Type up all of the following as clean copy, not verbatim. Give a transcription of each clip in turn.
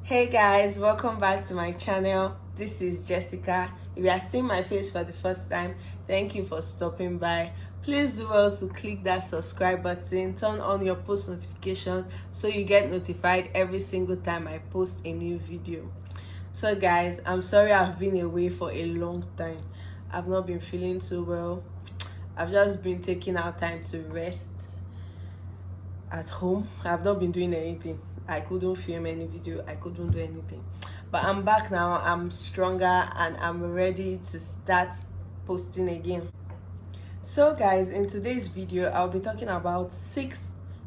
Hey guys, welcome back to my channel. This is Jessica. If you are seeing my face for the first time, thank you for stopping by. Please do well to click that subscribe button, turn on your post notification so you get notified every single time I post a new video. So guys, I'm sorry I've been away for a long time. I've not been feeling too well. I've just been taking out time to rest at home. I've not been doing anything. I couldn't film any video. I couldn't do anything. But I'm back now. I'm stronger and I'm ready to start posting again. So guys, in today's video, I'll be talking about 6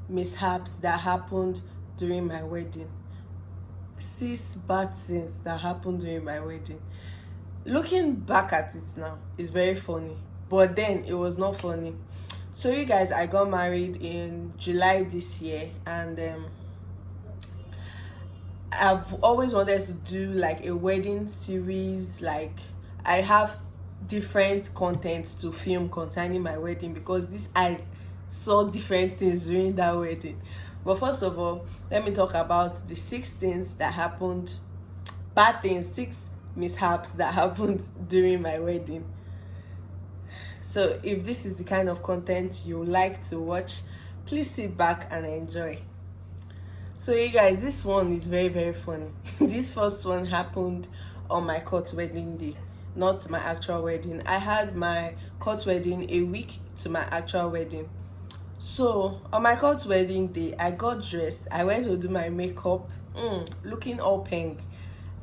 mishaps that happened during my wedding. 6 bad things that happened during my wedding. Looking back at it now, it's very funny. But then it was not funny. So you guys, I got married in July this year, and I've always wanted to do like a wedding series. Like, I have different content to film concerning my wedding because these eyes saw different things during that wedding. But first of all, let me talk about the 6 things that happened, bad things, 6 mishaps that happened during my wedding. So if this is the kind of content you like to watch, please sit back and enjoy. So you guys, this one is very funny. This first one happened on my court wedding day, not my actual wedding. I had my court wedding a week to my actual wedding. So on my court wedding day, I got dressed. I went to do my makeup, looking all pink.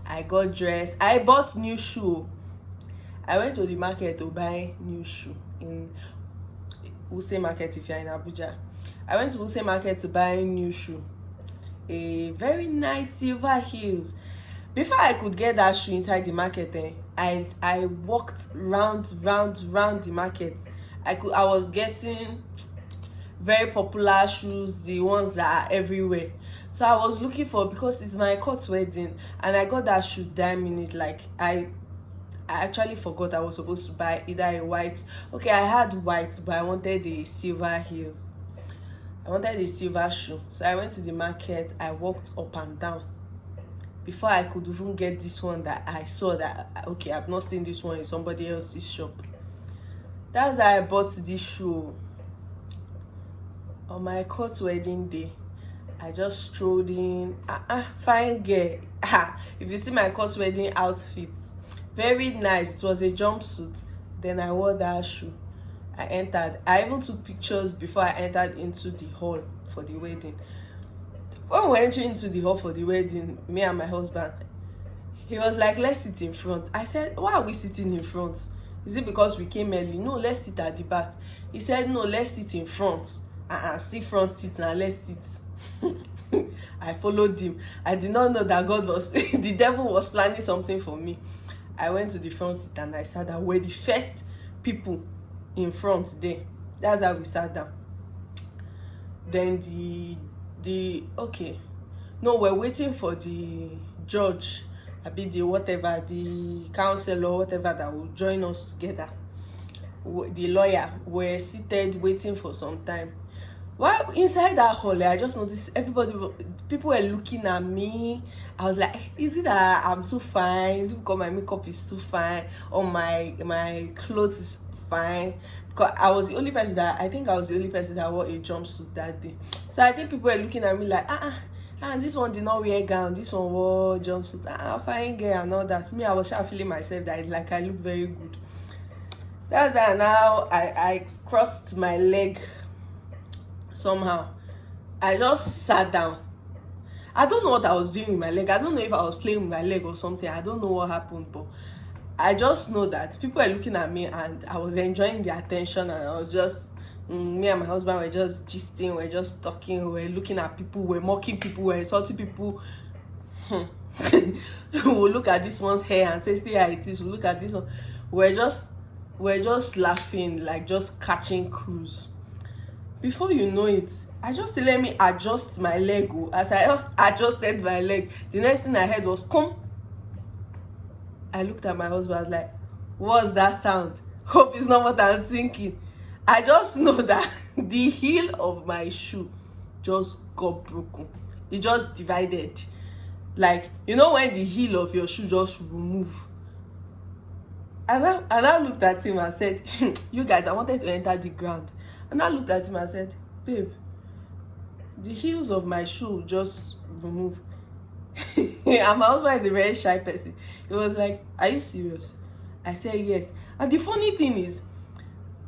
I got dressed. I bought new shoe. I went to the market to buy new shoe in Use Market if you're in Abuja. I went to Use Market to buy new shoe. A very nice silver heels. Before I could get that shoe inside the market, I walked round the market. I was getting very popular shoes, the ones that are everywhere. So I was looking for, because it's my court wedding, and I got that shoe that minute. Like, I actually forgot I was supposed to buy either a white. Okay, I had white, but I wanted the silver heels. I wanted a silver shoe. So I went to the market. I walked up and down before I could even get this one that I saw that, okay, I've not seen this one in somebody else's shop. That's how I bought this shoe. On my court wedding day, I just strolled in. Fine girl. If you see my court wedding outfit, very nice. It was a jumpsuit. Then I wore that shoe. I entered. I even took pictures before I entered into the hall for the wedding. When we entered into the hall for the wedding, me and my husband, he was like, let's sit in front. I said, why are we sitting in front? Is it because we came early? No, let's sit at the back. He said, no, let's sit in front. See front seat now, let's sit. I followed him. I did not know that God was, the devil was planning something for me. I went to the front seat and I sat down. We're the first people in front there. That's how we sat down. Then we're waiting for the judge, the counsel or whatever that will join us together. The lawyer. We're seated waiting for some time. While inside that hall, I just noticed people were looking at me. I was like, is it that I'm too fine? Is it because my makeup is too fine? Or my clothes is fine? Because I was the only person that wore a jumpsuit that day. So I think people were looking at me like, this one did not wear a gown. This one wore jumpsuit. Fine girl and all that. Me, I was feeling myself that like I look very good. That's how now I crossed my leg. Somehow I just sat down. I don't know what I was doing with my leg. I don't know if I was playing with my leg or something. I don't know what happened, but I just know that people were looking at me and I was enjoying the attention, and I was just me and my husband were just gisting, we're just talking, we're looking at people, we're mocking people, we're insulting people. We'll look at this one's hair and say, see how it is. We'll look at this one. We're just laughing, like just catching cruise. Before you know it, I just let me adjust my leg. As I just adjusted my leg, the next thing I heard was come. I looked at my husband, I was like, what's that sound? Hope it's not what I'm thinking. I just know that the heel of my shoe just got broken. It just divided. Like, you know when the heel of your shoe just remove. And I looked at him and said, you guys, I wanted to enter the ground. And I looked at him and said, babe, the heels of my shoe just remove. And my husband is a very shy person. He was like, are you serious? I said yes. And the funny thing is,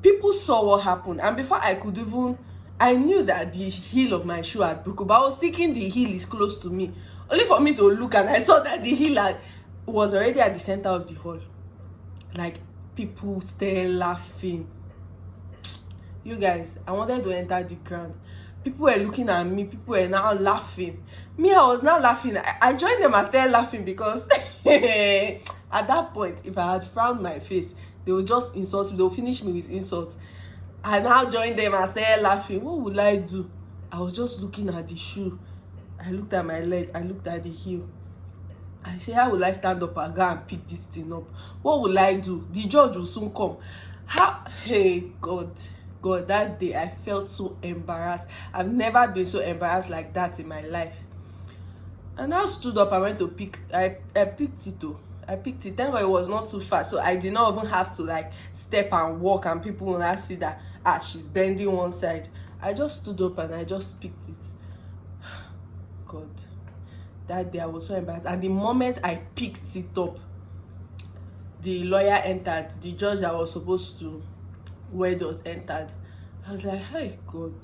people saw what happened, and before I could even, I knew that the heel of my shoe had broken, but I was thinking the heel is close to me, only for me to look and I saw that the heel was already at the center of the hall. Like, people still laughing. You guys, I wanted to enter the ground. People were looking at me, people were now laughing. Me, I was now laughing. I joined them and started laughing because at that point, if I had frowned my face, they would just insult me. They would finish me with insults. I now joined them and started laughing. What would I do? I was just looking at the shoe. I looked at my leg. I looked at the heel. I said, how will I stand up and go and pick this thing up? What will I do? The judge will soon come. How? Hey, God, that day I felt so embarrassed. I've never been so embarrassed like that in my life. And I stood up. I went to pick. I picked it though. I picked it. Thank God it was not too far, so I did not even have to like step and walk, and people will not see that she's bending one side. I just stood up and I just picked it. God, that day I was so embarrassed. And the moment I picked it up, the lawyer entered. The judge that was supposed to wed us entered. I was like, hey God,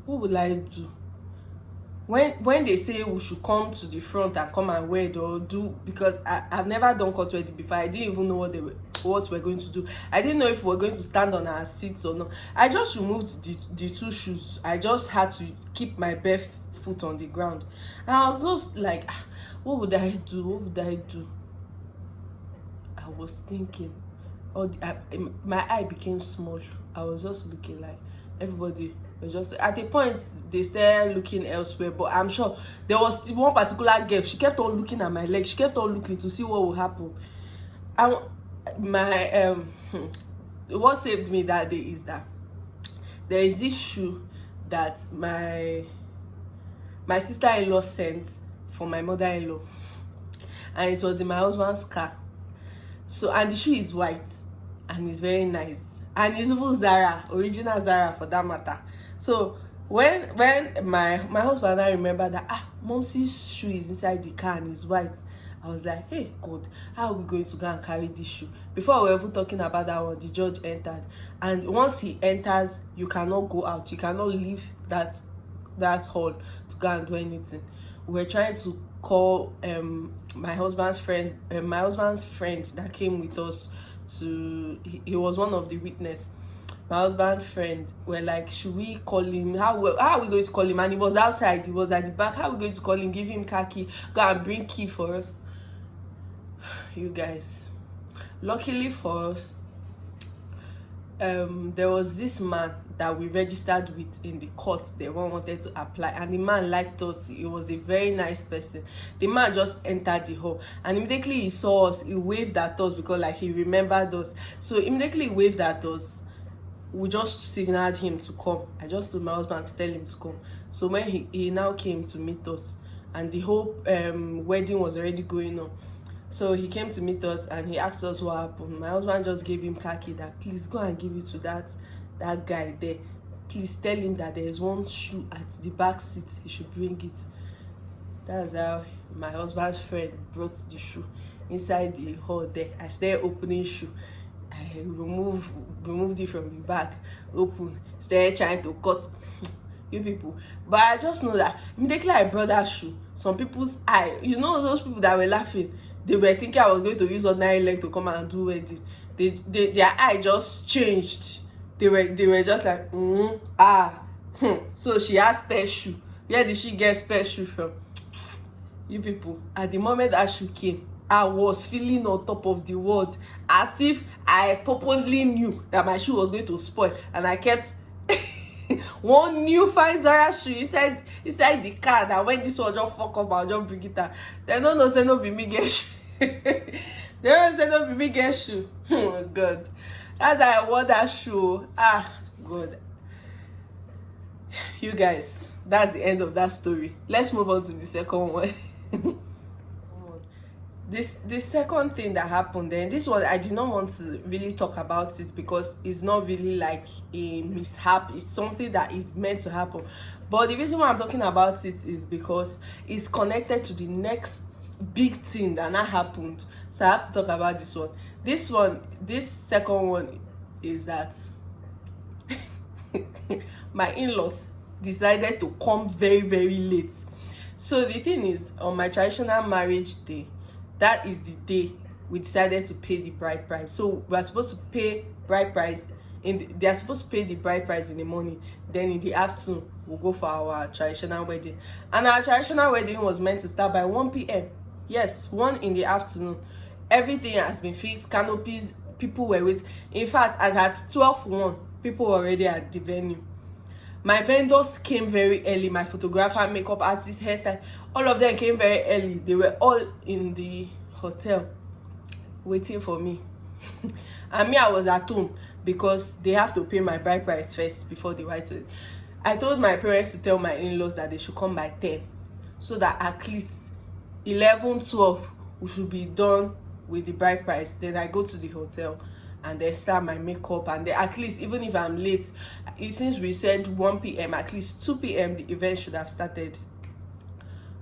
what will I do? When they say we should come to the front and come and wed or do, because I've never done court wedding before. I didn't even know what we're going to do. I didn't know if we're going to stand on our seats or not. I just removed the two shoes. I just had to keep my bare foot on the ground. And I was just like, what would I do? What would I do? I was thinking, my eye became small. I was just looking like everybody was just at a point they started looking elsewhere, but I'm sure there was one particular girl. She kept on looking at my leg. She kept on looking to see what will happen. And what saved me that day is that there is this shoe that my sister-in-law sent for my mother-in-law, and it was in my husband's car. So, and the shoe is white and it's very nice, and it's even Zara, original Zara for that matter. So when my husband and I remember that Momsy's shoe is inside the car and it's white, I was like, hey God, how are we going to go and carry this shoe? Before we were even talking about that one, the judge entered, and once he enters, you cannot go out. You cannot leave that hall to go and do anything. We were trying to call my husband's friend that came with us he was one of the witnesses. My husband's friend were like, should we call him? How are we going to call him? And he was outside, he was at the back. How are we going to call him? Give him car key, go and bring key for us. You guys, luckily for us, there was this man that we registered with in the court. The one wanted to apply, and the man liked us. He was a very nice person. The man just entered the hall, and immediately he saw us, he waved at us because like he remembered us. So immediately he waved at us. We just signaled him to come. I just told my husband to tell him to come. So when he now came to meet us, and the whole wedding was already going on. So he came to meet us and he asked us what happened. My husband just gave him car key that please go and give it to that guy there. Please tell him that there is one shoe at the back seat. He should bring it. That's how my husband's friend brought the shoe inside the hall there. I started opening shoe. I removed it from the back, open, started trying to cut you people. But I just know that immediately I brought that shoe, some people's eye, you know, those people that were laughing, they were thinking I was going to use ordinary leg to come and do wedding. Their eye just changed. They were just like, So she has spare shoe. Where did she get spare shoe from? You people, at the moment that shoe came, I was feeling on top of the world, as if I purposely knew that my shoe was going to spoil, and I kept one new fine Zara shoe inside the car, that when this one just fuck up, I'll just bring it out. They don't know say no be me get shoe. They don't say no be me get shoe. Oh God, that's how I wore that shoe. God. You guys, that's the end of that story. Let's move on to the second one. The second thing that happened, then this one I did not want to really talk about it because it's not really like a mishap, it's something that is meant to happen. But the reason why I'm talking about it is because it's connected to the next big thing that now happened, so I have to talk about this one. This second one is that my in-laws decided to come very, very late. So the thing is, on my traditional marriage day, that is the day we decided to pay the bride price. So we are supposed to pay bride price they are supposed to pay the bride price in the morning, then in the afternoon we'll go for our traditional wedding. And our traditional wedding was meant to start by 1 p.m. Yes, 1 in the afternoon. Everything has been fixed, canopies, people were waiting. In fact, as at 12:01, people were already at the venue. My vendors came very early. My photographer, makeup artist, hairstyle, all of them came very early. They were all in the hotel waiting for me. And me, I was at home because they have to pay my bride price first before the white wedding. I told my parents to tell my in-laws that they should come by 10, so that at least 11, 12 we should be done with the bride price. Then I go to the hotel and they start my makeup, and they, at least even if I'm late, since we said 1 p.m, at least 2 p.m the event should have started.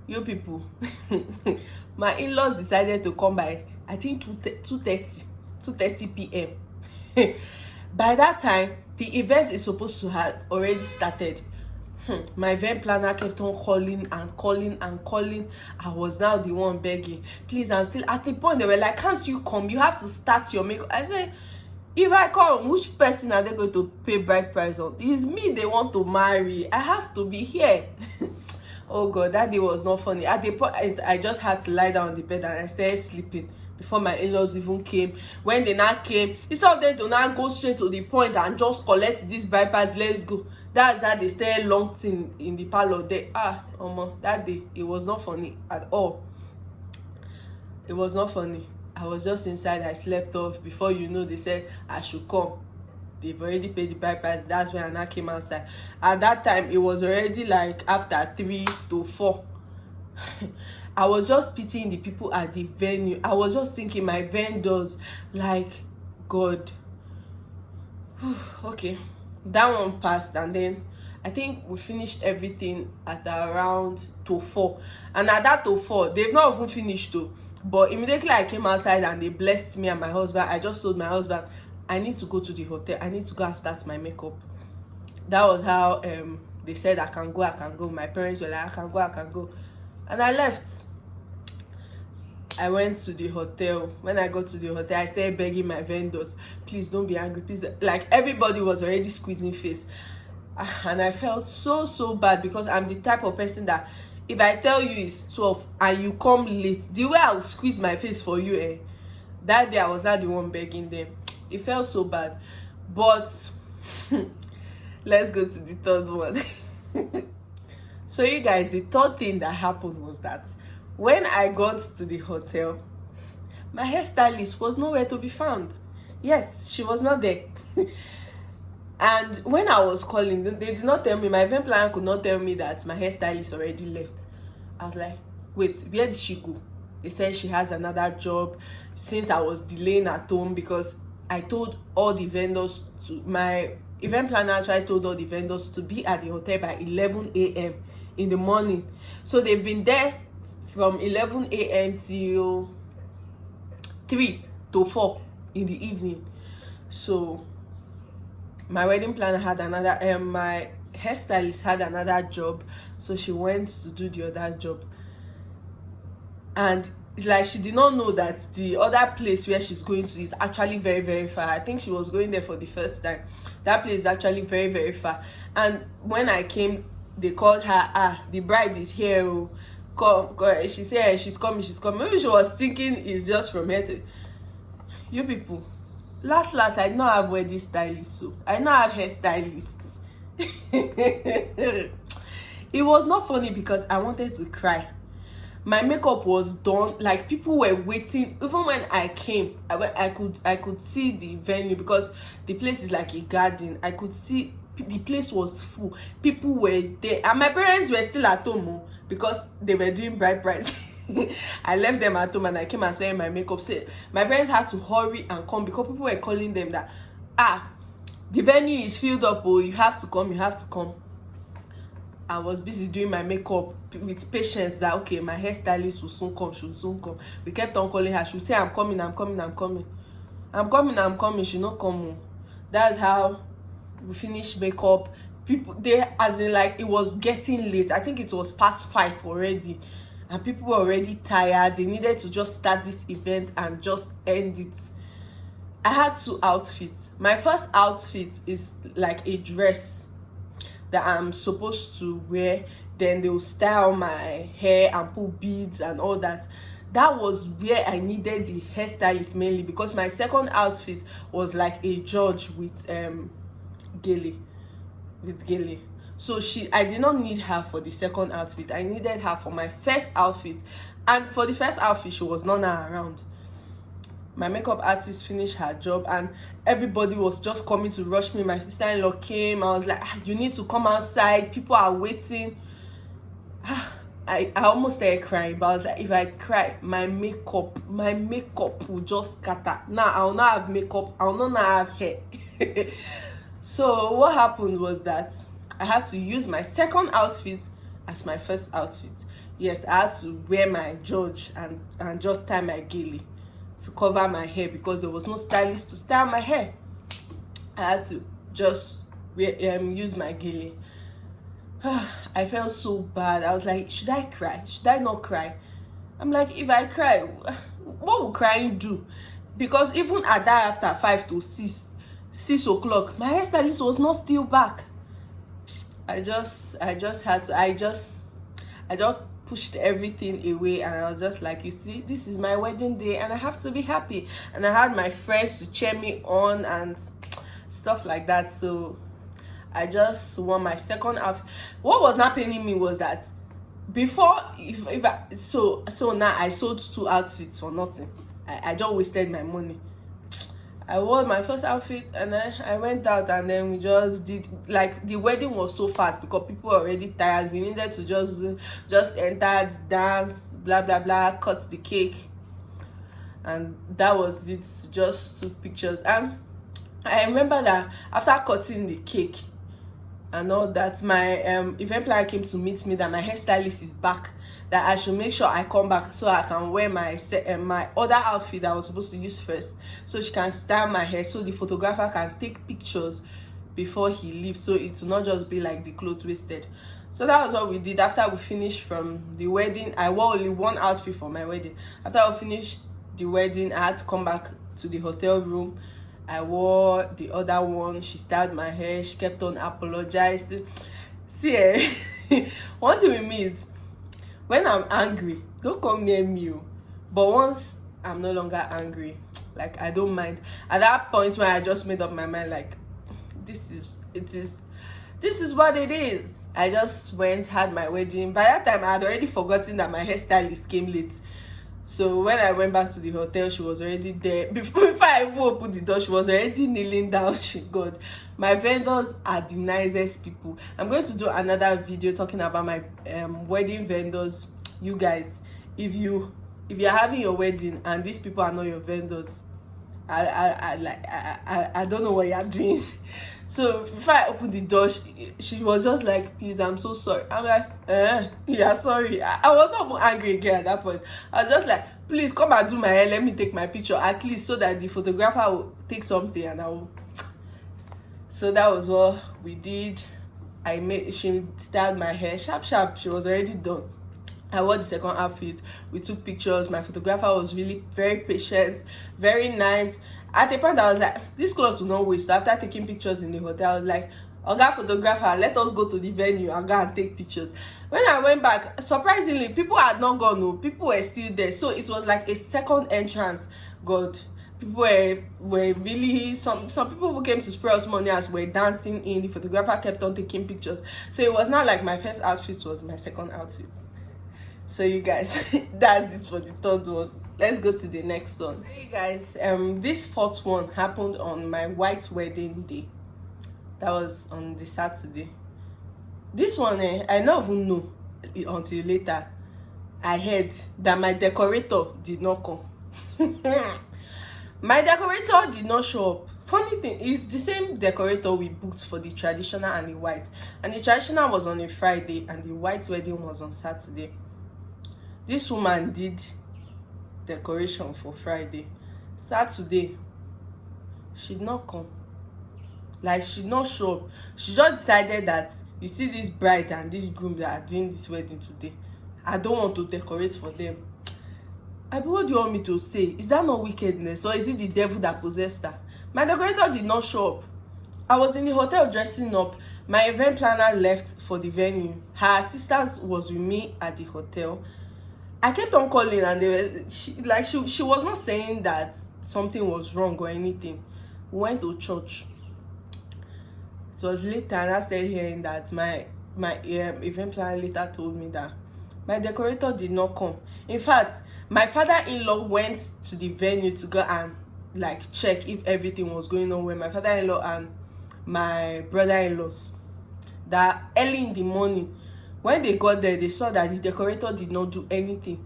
You people, my in-laws decided to come by, I think 2:30 p.m. By that time the event is supposed to have already started. My event planner kept on calling and calling and calling. I was now the one begging, please, I'm still at the point. They were like, can't you come, you have to start your makeup. I said, if I come, which person are they going to pay bride price on? It's me they want to marry, I have to be here. Oh god, that day was not funny. At the point I just had to lie down on the bed and I started sleeping before my in-laws even came. When they now came, instead of them to now go straight to the point and just collect this bride price, let's go, that's how they stayed long thing in the parlor there. That day it was not funny at all. It was not funny. I was just inside, I slept off. Before you know, they said I should come. They've already paid the bride price. That's when I now came outside. At that time it was already like after 3 to 4. I was just pitying the people at the venue. I was just thinking, my vendors, like, God. Okay, that one passed, and then I think we finished everything at around to 4. And at that to 4, they've not even finished though. But immediately I came outside and they blessed me and my husband. I just told my husband, I need to go to the hotel, I need to go and start my makeup. That was how they said I can go. My parents were like, I can go. And I left. I went to the hotel. When I got to the hotel, I started begging my vendors, please don't be angry, please. Like, everybody was already squeezing face. And I felt so bad, because I'm the type of person that if I tell you it's 12 and you come late, the way I will squeeze my face for you, that day I was not the one begging them. It felt so bad. But let's go to the third one. So you guys, the third thing that happened was that when I got to the hotel, my hairstylist was nowhere to be found. Yes, she was not there. And when I was calling, they did not tell me, my event planner could not tell me that my hairstylist already left. I was like, wait, where did she go? They said she has another job, since I was delaying at home, because I told all the vendors to, my event planner actually told all the vendors to be at the hotel by 11 a.m. in the morning. So they've been there from 11 a.m. till 3 to 4 in the evening. So my wedding planner had another, my hairstylist had another job, so she went to do the other job. And it's like she did not know that the other place where she's going to is actually very, very far. I think she was going there for the first time. That place is actually very, very far. And when I came, they called her, the bride is here, oh. Come. She said she's coming. Maybe she was thinking it's just from here to you people. Last I did not have wedding stylist, so I now have hairstylists. It was not funny because I wanted to cry. My makeup was done, like people were waiting. Even when I came, I could see the venue, because the place is like a garden. I could see the place was full. People were there, and my parents were still at home because they were doing bride price. I left them at home and I came and started my makeup. Say my parents had to hurry and come because people were calling them that the venue is filled up, oh, you have to come, you have to come. I was busy doing my makeup with patience that okay, my hairstylist will soon come, she will soon come. We kept on calling her. She would say, I'm coming, I'm coming, I'm coming. I'm coming, I'm coming. She not come. That's how we finished makeup. People there, as in like it was getting late. I think it was past 5 already. And people were already tired. They needed to just start this event and just end it. I had 2 outfits. My first outfit is like a dress that I'm supposed to wear. Then they'll style my hair and put beads and all that. That was where I needed the hairstylist mainly, because my second outfit was like a judge with gele. So I did not need her for the second outfit. I needed her for my first outfit. And for the first outfit, she was not around. My makeup artist finished her job and everybody was just coming to rush me. My sister-in-law came. I was like, you need to come outside, people are waiting. I almost started crying, but I was like, if I cry, my makeup will just scatter. Now I will not have makeup, I will not have hair. So what happened was that I had to use my second outfit as my first outfit. Yes, I had to wear my george and just tie my gele to cover my hair because there was no stylist to style my hair. I had to just use my gele. I felt so bad. I was like, should I cry? Should I not cry? I'm like, if I cry, what will crying do? Because even at that after 5 to 6 o'clock, my hairstylist was not still back. I just pushed everything away and I was just like, you see, this is my wedding day and I have to be happy. And I had my friends to cheer me on and stuff like that. So I just won my second outfit. What was not paining me was that before, so now I sold 2 outfits for nothing. I just wasted my money. I wore my first outfit and then I went out and then we just did, like, the wedding was so fast because people were already tired. We needed to just enter, dance, blah blah blah, cut the cake, and that was it. Just took pictures. And I remember that after cutting the cake and all that, my event planner came to meet me that my hairstylist is back, that I should make sure I come back so I can wear my other outfit that I was supposed to use first, so she can style my hair, so the photographer can take pictures before he leaves, so it will not just be like the clothes wasted. So that was what we did. After we finished from the wedding, I wore only 1 outfit for my wedding. After we finished the wedding, I had to come back to the hotel room. I wore the other one. She styled my hair. She kept on apologizing. See, one thing with me is, when I'm angry, don't come near me. But once I'm no longer angry, like, I don't mind. At that point when I just made up my mind, like, this is what it is. I just went, had my wedding. By that time, I had already forgotten that my hairstylist came late. So when I went back to the hotel, she was already there. Before I even opened the door, she was already kneeling down. God, my vendors are the nicest people. I'm going to do another video talking about my wedding vendors. You guys, if you're having your wedding and these people are not your vendors, I don't know what you're doing. So before I opened the door, she was just like, please, I'm so sorry. I'm like, yeah, sorry. I was not even angry again at that point. I was just like, please come and do my hair, let me take my picture, at least so that the photographer will take something and I will. So that was what we did. She styled my hair sharp. She was already done. I wore the second outfit. We took pictures. My photographer was really very patient, very nice. At a point, I was like, this clothes will not waste. So after taking pictures in the hotel, I was like, Oga photographer, let us go to the venue and go and take pictures. When I went back, surprisingly, people had not gone. No, people were still there. So it was like a second entrance. God, people were really, some people who came to spray us money as were dancing in. The photographer kept on taking pictures. So it was not like my first outfit was my second outfit. So you guys, that's it for the third one. Let's go to the next one. Hey guys, this fourth one happened on my white wedding day. That was on the Saturday. This one, I don't even know until later. I heard that my decorator did not come. My decorator did not show up. Funny thing is, the same decorator we booked for the traditional and the white, and the traditional was on a Friday and the white wedding was on Saturday. This woman did decoration for Friday. Saturday, she did not come. Like, she did not show up. She just decided that, you see this bride and this groom that are doing this wedding today, I don't want to decorate for them. What do you want me to say? Is that not wickedness, or is it the devil that possessed her? My decorator did not show up. I was in the hotel dressing up. My event planner left for the venue. Her assistant was with me at the hotel. I kept on calling, and she was not saying that something was wrong or anything. We went to church. It was later, and I started hearing that my event planner later told me that my decorator did not come. In fact, my father-in-law went to the venue to go and like check if everything was going on with my father-in-law and my brother-in-laws. That early in the morning, when they got there, they saw that the decorator did not do anything.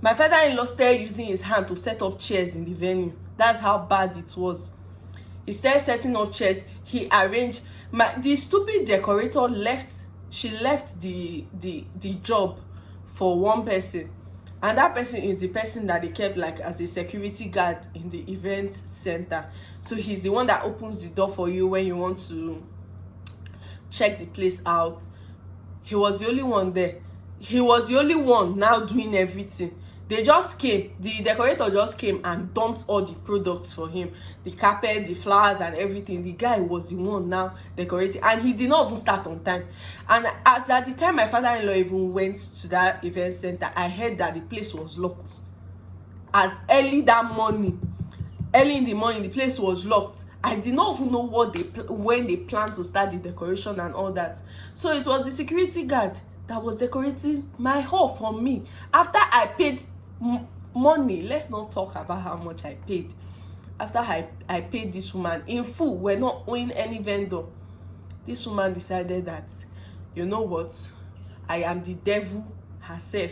My father-in-law started using his hand to set up chairs in the venue. That's how bad it was. He started setting up chairs. He arranged. The stupid decorator left. She left the job for one person, and that person is the person that they kept like as a security guard in the event center. So he's the one that opens the door for you when you want to check the place out. He was the only one there. He was the only one now doing everything. They just came, the decorator just came and dumped all the products for him, the carpet, the flowers and everything. The guy was the one now decorating, and he did not even start on time. And as at the time my father-in-law even went to that event center, I heard that the place was locked. As early in the morning, the place was locked. I did not even know when they planned to start the decoration and all that. So it was the security guard that was decorating my hall for me. After I paid money, let's not talk about how much I paid. After I paid this woman in full, we're not owing any vendor. This woman decided that, you know what, I am the devil herself.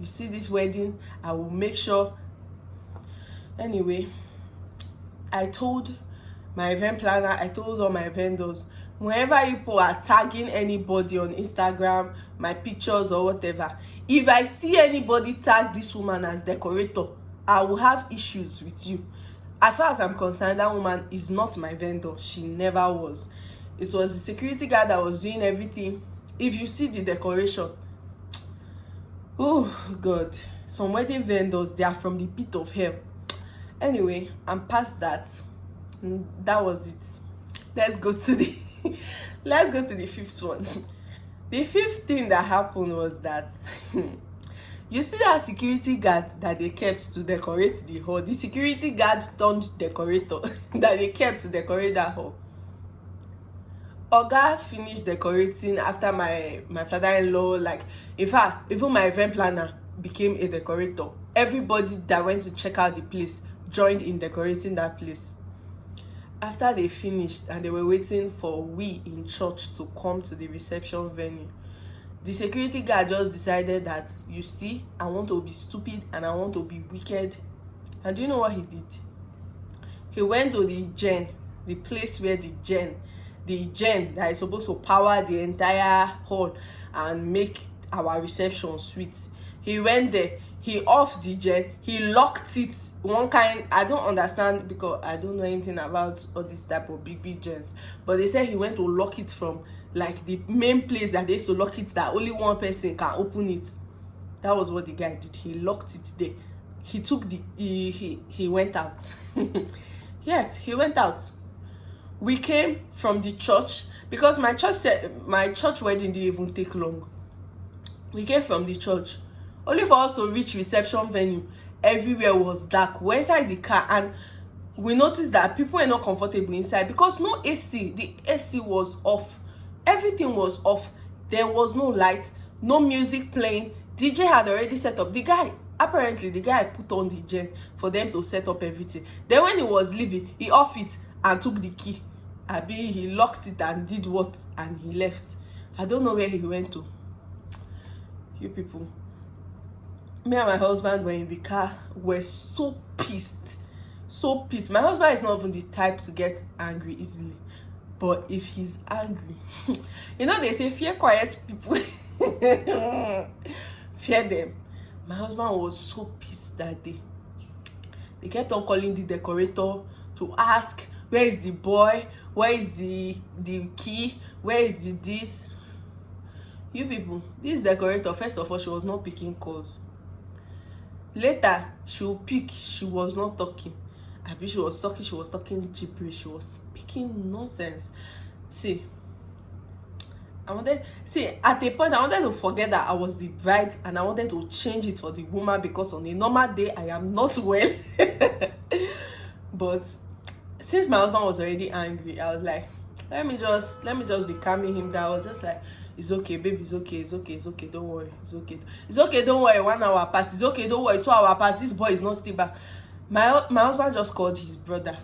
You see this wedding, I will make sure. Anyway, I told my event planner, I told all my vendors, whenever people are tagging anybody on Instagram, my pictures or whatever, if I see anybody tag this woman as decorator, I will have issues with you. As far as I'm concerned, that woman is not my vendor. She never was. It was the security guard that was doing everything. If you see the decoration, oh God, some wedding vendors, they are from the pit of hell. Anyway, I'm past that. That was it. Let's go to the fifth one. The fifth thing that happened was that you see that security guard that they kept to decorate the hall, the security guard turned decorator that they kept to decorate that hall. Oga finished decorating after my father-in-law, like, in fact, even my event planner became a decorator. Everybody that went to check out the place joined in decorating that place. After they finished and they were waiting for we in church to come to the reception venue, the security guard just decided that, you see, I want to be stupid and I want to be wicked. And do you know what he did? He went to the place where the gen that is supposed to power the entire hall and make our reception sweet. He went there, he off the gen, he locked it. One kind, I don't understand because I don't know anything about all this type of big gens, but they said he went to lock it from like the main place that they used to lock it, that only one person can open it. That was what the guy did. He locked it there. He took he went out. Yes, he went out. We came from the church because my church wedding didn't even take long. We came from the church only for us to reach reception venue. Everywhere was dark. We're inside the car and we noticed that people were not comfortable inside because no AC. The AC was off. Everything was off. There was no light, no music playing. DJ had already set up. Apparently the guy put on the gen for them to set up everything. Then when he was leaving, he off it and took the key. He locked it and did what, and he left. I don't know where he went to. You people. me and my husband were in the car, were so pissed. So pissed. My husband is not even the type to get angry easily. But if he's angry, you know, they say fear quiet people. Fear them. My husband was so pissed that day. They kept on calling the decorator to ask, where is the boy? Where is the key? Where is the this? You people, this decorator, first of all, she was not picking calls. Later, she will pick, she was not talking. I bet she was talking gibberish, she was speaking nonsense. See, at a point I wanted to forget that I was the bride, and I wanted to change it for the woman, because on a normal day I am not well. But since my husband was already angry, I was like, let me just be calming him down. I was just like, it's okay, baby, it's okay, don't worry, it's okay, don't worry, 1 hour passed, it's okay, don't worry, 2 hours passed, this boy is not still back. My husband just called his brother,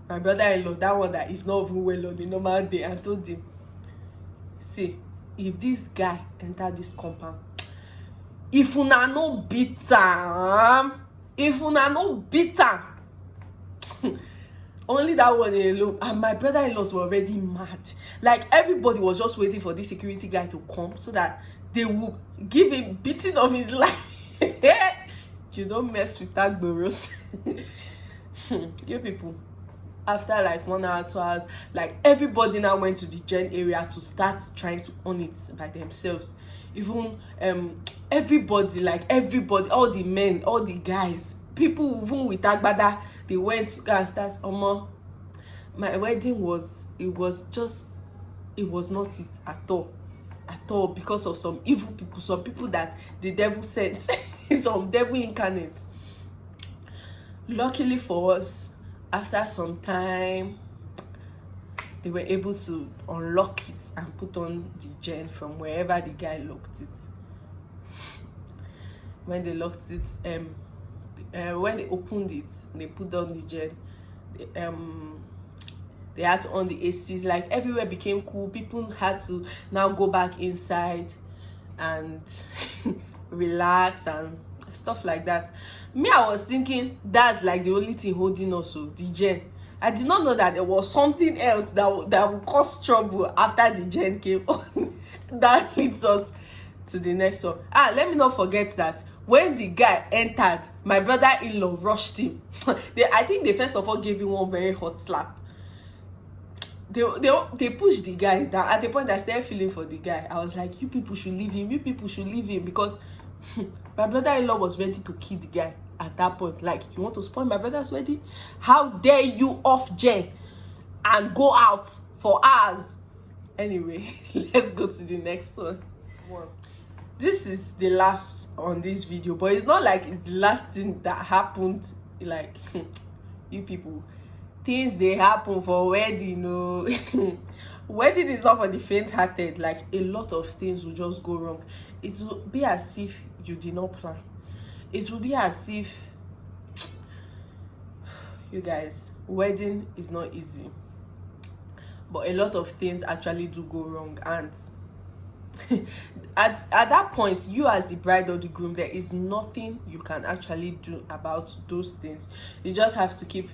my brother-in-law, that one that is not even well on the normal day, and told him, see, if this guy enter this compound, if una no beat am, only that one alone. And my brother-in-laws were already mad. Like, everybody was just waiting for this security guy to come so that they will give him beating of his life. You don't mess with that burros. You people, after like 1 hour, 2 hours, like, everybody now went to the gen area to start trying to own it by themselves. Even everybody, all the men, all the guys, people even with agbada, they went to go and start. My wedding was not it at all, because of some evil people, some people that the devil sent, some devil incarnate. Luckily for us, after some time, they were able to unlock it and put on the gen from wherever the guy locked it. When they locked it, when they opened it, they put on the gen. They had to on the ACs. Like, everywhere became cool. People had to now go back inside and relax and stuff like that. Me, I was thinking that's like the only thing holding us, so the gen. I did not know that there was something else that would cause trouble after the gen came on. That leads us to the next one. Let me not forget that when the guy entered, my brother-in-law rushed him. I think they first of all gave him one very hot slap. They pushed the guy down. At the point, I started feeling for the guy. I was like, you people should leave him, because my brother-in-law was ready to kill the guy at that point. Like, you want to spoil my brother's wedding? How dare you off gen and go out for hours? Anyway, let's go to the next one. This is the last on this video, but it's not like it's the last thing that happened. Like, you people, things they happen for wedding, no. Wedding is not for the faint-hearted. Like, a lot of things will just go wrong. It will be as if you did not plan. It will be as if, you guys, wedding is not easy, but a lot of things actually do go wrong. And at that point, you as the bride or the groom, there is nothing you can actually do about those things. You just have to keep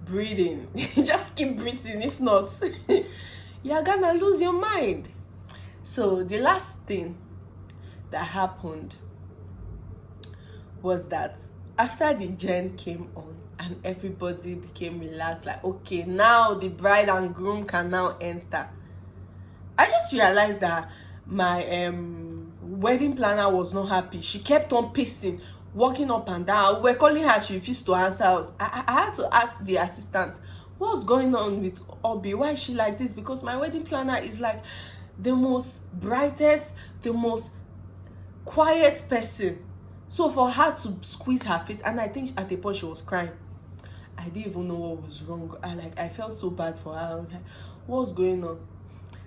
breathing. Just keep breathing. If not, you're gonna lose your mind. So the last thing that happened was that after the gen came on and everybody became relaxed, like, okay, now the bride and groom can now enter, I just realized that my wedding planner was not happy. She kept on pacing, walking up and down. We're calling her, she refused to answer us. I had to ask the assistant, what's going on with Obi? Why is she like this? Because my wedding planner is like the most brightest, the most quiet person. So for her to squeeze her face, and I think at the point she was crying, I didn't even know what was wrong. I felt so bad for her. I was like, what's going on?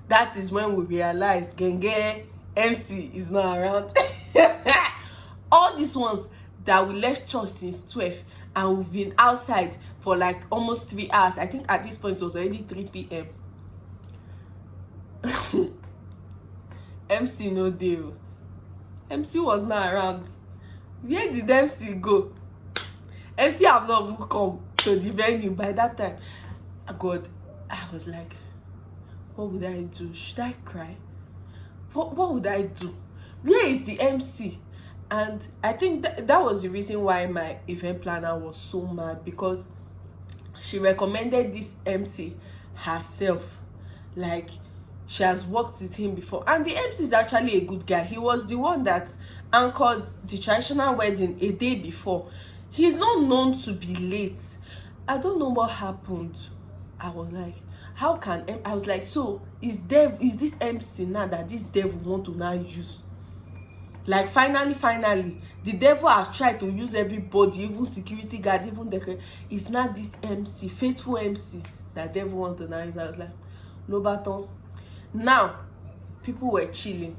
That is when we realized Genge MC is not around. All these ones that we left church since 12 and we've been outside for like almost 3 hours. I think at this point it was already 3 p.m. MC no deal. MC was not around. Where did MC go? MC have not even come to the venue by that time. God, I was like, what would I do? Should I cry? What would I do? Where is the MC? And I think that was the reason why my event planner was so mad, because she recommended this MC herself. Like, she has worked with him before, and the MC is actually a good guy. He was the one that anchored the traditional wedding a day before. He's not known to be late. I don't know what happened. I was like, how can I was like, so is this MC now that this devil want to now use? Like, finally, the devil have tried to use everybody, even security guard, even the, it's not this MC, faithful MC, that devil want to now use. I was like, no baton. Now, people were chilling,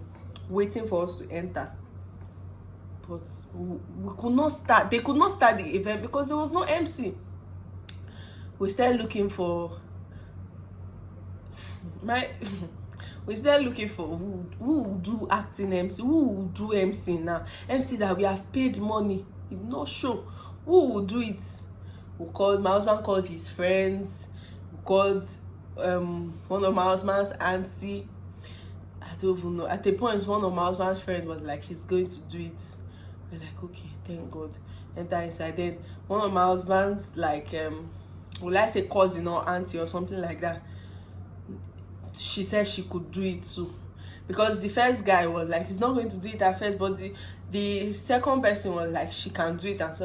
waiting for us to enter. But we could not start. They could not start the event because there was no MC. We started looking for we started looking for who will do acting MC, who will do MC now. MC that we have paid money, it not show. Who will do it? My husband called his friends. We called one of my husband's auntie. I don't even know. At the point, one of my husband's friends was like, he's going to do it. We're like, okay, thank God. Enter inside. Then one of my husband's, like, will I say cousin or auntie or something like that, she said she could do it too, because the first guy was like, he's not going to do it at first, but the second person was like, she can do it. And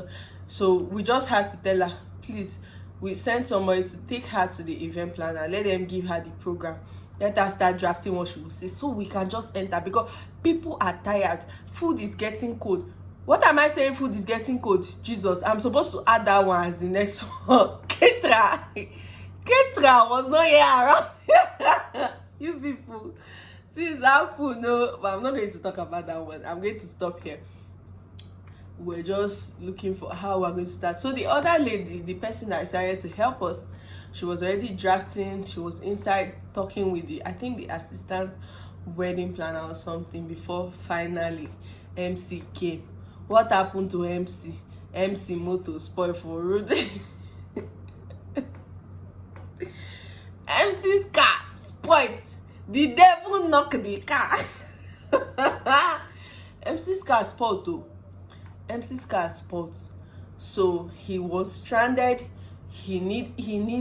so we just had to tell her, please, we sent somebody to take her to the event planner, let them give her the program, let her start drafting what she will say, so we can just enter, because people are tired. Food is getting cold. What am I saying? Food is getting cold. Jesus, I'm supposed to add that one as the next one. Ketra was not here around. You people, things happen, no, but I'm not going to talk about that one. I'm going to stop here. We're just looking for how we're going to start. So the other lady, the person that decided to help us, she was already drafting. She was inside talking with I think the assistant wedding planner or something, before finally MC came. What happened to MC? MC motor spoil for road. MC's car spoiled. The devil knocked the car. MC's car spoiled though. MC's car spoiled. So he was stranded. He knew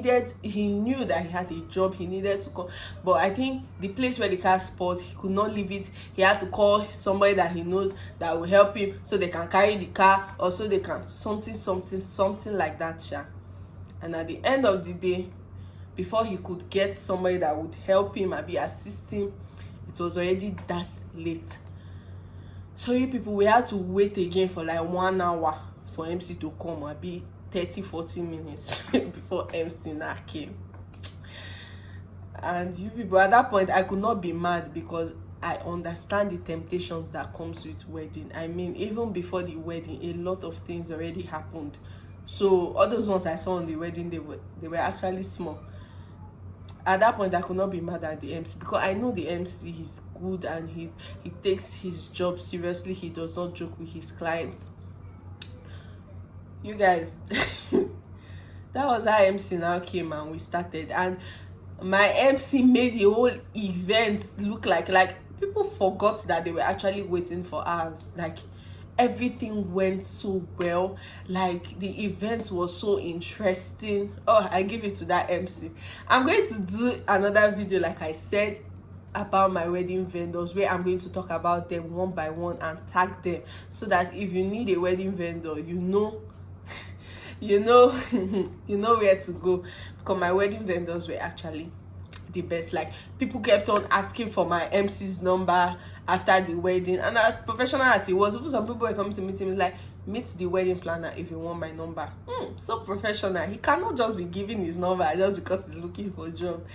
that he had a job. He needed to come, but I think the place where the car spoiled, he could not leave it. He had to call somebody that he knows that will help him, so they can carry the car, or so they can something like that, yeah. And at the end of the day, before he could get somebody that would help him and be assist him, it was already that late. So you people, we had to wait again for like 1 hour for MC to come, and be 30-40 minutes before MC now came. And you people, at that point, I could not be mad, because I understand the temptations that comes with wedding. I mean, even before the wedding, a lot of things already happened. So all those ones I saw on the wedding, they were actually small. At that point, I could not be mad at the MC, because I know the MC is good and he takes his job seriously. He does not joke with his clients. You guys, that was how MC now came and we started. And my MC made the whole event look like people forgot that they were actually waiting for us. Like, everything went so well. Like, the event was so interesting. Oh, I give it to that MC. I'm going to do another video, like I said, about my wedding vendors, where I'm going to talk about them one by one and tag them, so that if you need a wedding vendor, you know you know where to go. Because my wedding vendors were actually the best. Like, people kept on asking for my MC's number after the wedding, and as professional as it was, even some people were coming to meet him like, meet the wedding planner if you want my number. So professional. He cannot just be giving his number just because he's looking for a job.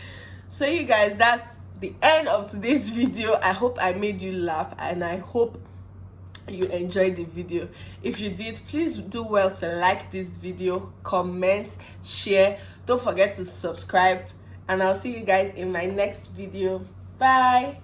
So you guys, that's the end of today's video. I hope I made you laugh, and I hope you enjoyed the video. If you did, please do well to like this video, comment, share. Don't forget to subscribe, and I'll see you guys in my next video. Bye.